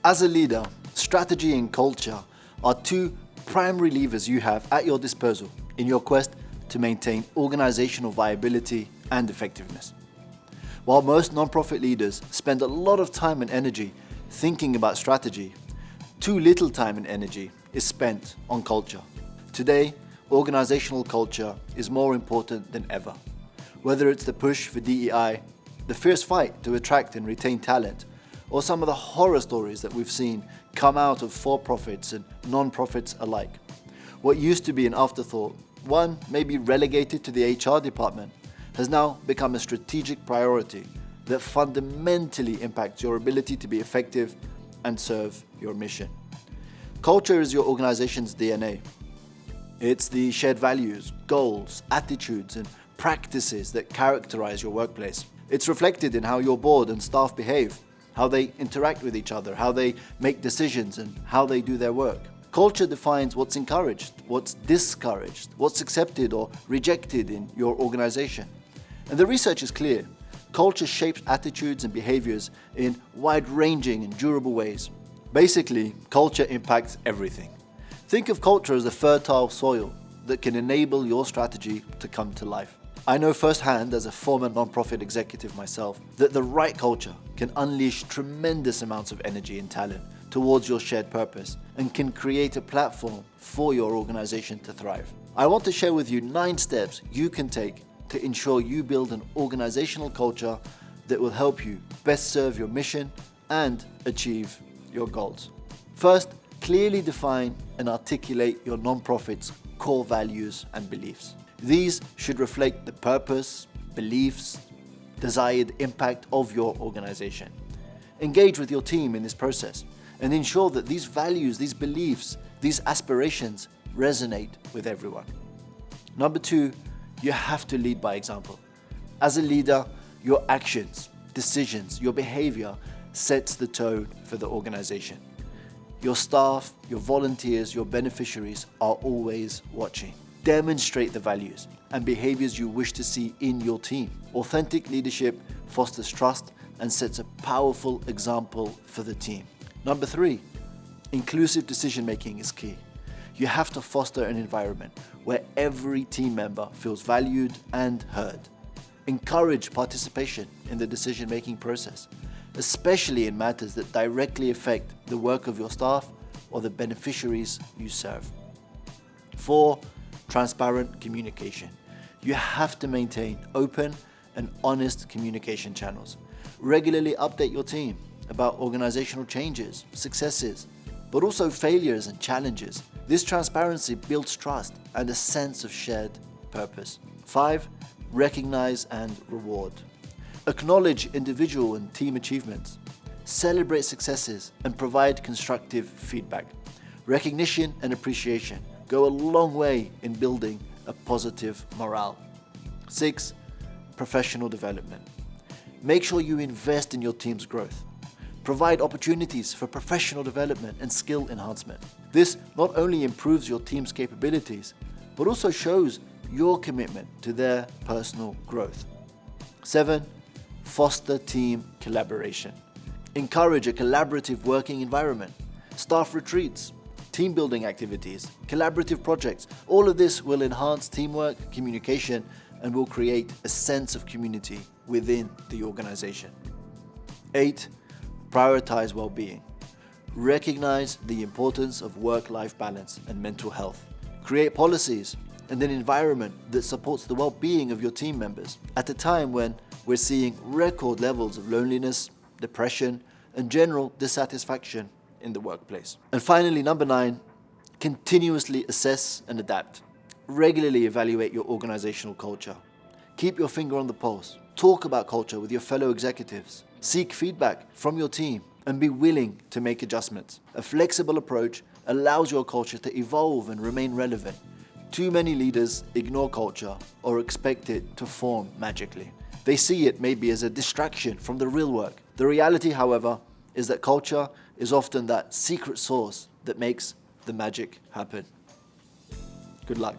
As a leader, strategy and culture are two primary levers you have at your disposal in your quest to maintain organizational viability and effectiveness. While most non-profit leaders spend a lot of time and energy thinking about strategy, too little time and energy is spent on culture. Today, organizational culture is more important than ever. Whether it's the push for DEI, the fierce fight to attract and retain talent, or some of the horror stories that we've seen come out of for-profits and non-profits alike. What used to be an afterthought, one maybe relegated to the HR department, has now become a strategic priority that fundamentally impacts your ability to be effective and serve your mission. Culture is your organization's DNA. It's the shared values, goals, attitudes, and practices that characterize your workplace. It's reflected in how your board and staff behave, how they interact with each other, how they make decisions, and how they do their work. Culture defines what's encouraged, what's discouraged, what's accepted or rejected in your organization. And the research is clear. Culture shapes attitudes and behaviors in wide-ranging and durable ways. Basically, culture impacts everything. Think of culture as a fertile soil that can enable your strategy to come to life. I know firsthand, as a former non-profit executive myself, that the right culture can unleash tremendous amounts of energy and talent towards your shared purpose and can create a platform for your organization to thrive. I want to share with you 9 steps you can take to ensure you build an organizational culture that will help you best serve your mission and achieve your goals. First, clearly define and articulate your non-profit's core values and beliefs. These should reflect the purpose, beliefs, desired impact of your organization. Engage with your team in this process and ensure that these values, these beliefs, these aspirations resonate with everyone. Number 2, you have to lead by example. As a leader, your actions, decisions, your behavior sets the tone for the organization. Your staff, your volunteers, your beneficiaries are always watching. Demonstrate the values and behaviors you wish to see in your team. Authentic leadership fosters trust and sets a powerful example for the team. Number 3, inclusive decision-making is key. You have to foster an environment where every team member feels valued and heard. Encourage participation in the decision-making process, especially in matters that directly affect the work of your staff or the beneficiaries you serve. 4, transparent communication. You have to maintain open and honest communication channels. Regularly update your team about organizational changes, successes, but also failures and challenges. This transparency builds trust and a sense of shared purpose. 5, recognize and reward. Acknowledge individual and team achievements. Celebrate successes and provide constructive feedback. Recognition and appreciation go a long way in building a positive morale. 6, professional development. Make sure you invest in your team's growth. Provide opportunities for professional development and skill enhancement. This not only improves your team's capabilities, but also shows your commitment to their personal growth. 7, foster team collaboration. Encourage a collaborative working environment. Staff retreats, team building activities, collaborative projects. All of this will enhance teamwork, communication, and will create a sense of community within the organization. 8, prioritize well-being. Recognize the importance of work-life balance and mental health. Create policies and an environment that supports the well-being of your team members at a time when we're seeing record levels of loneliness, depression, and general dissatisfaction in the workplace. And finally, number 9, continuously assess and adapt. Regularly evaluate your organizational culture. Keep your finger on the pulse. Talk about culture with your fellow executives. Seek feedback from your team and be willing to make adjustments. A flexible approach allows your culture to evolve and remain relevant. Too many leaders ignore culture or expect it to form magically. They see it maybe as a distraction from the real work. The reality, however, is that culture is often that secret sauce that makes the magic happen. Good luck.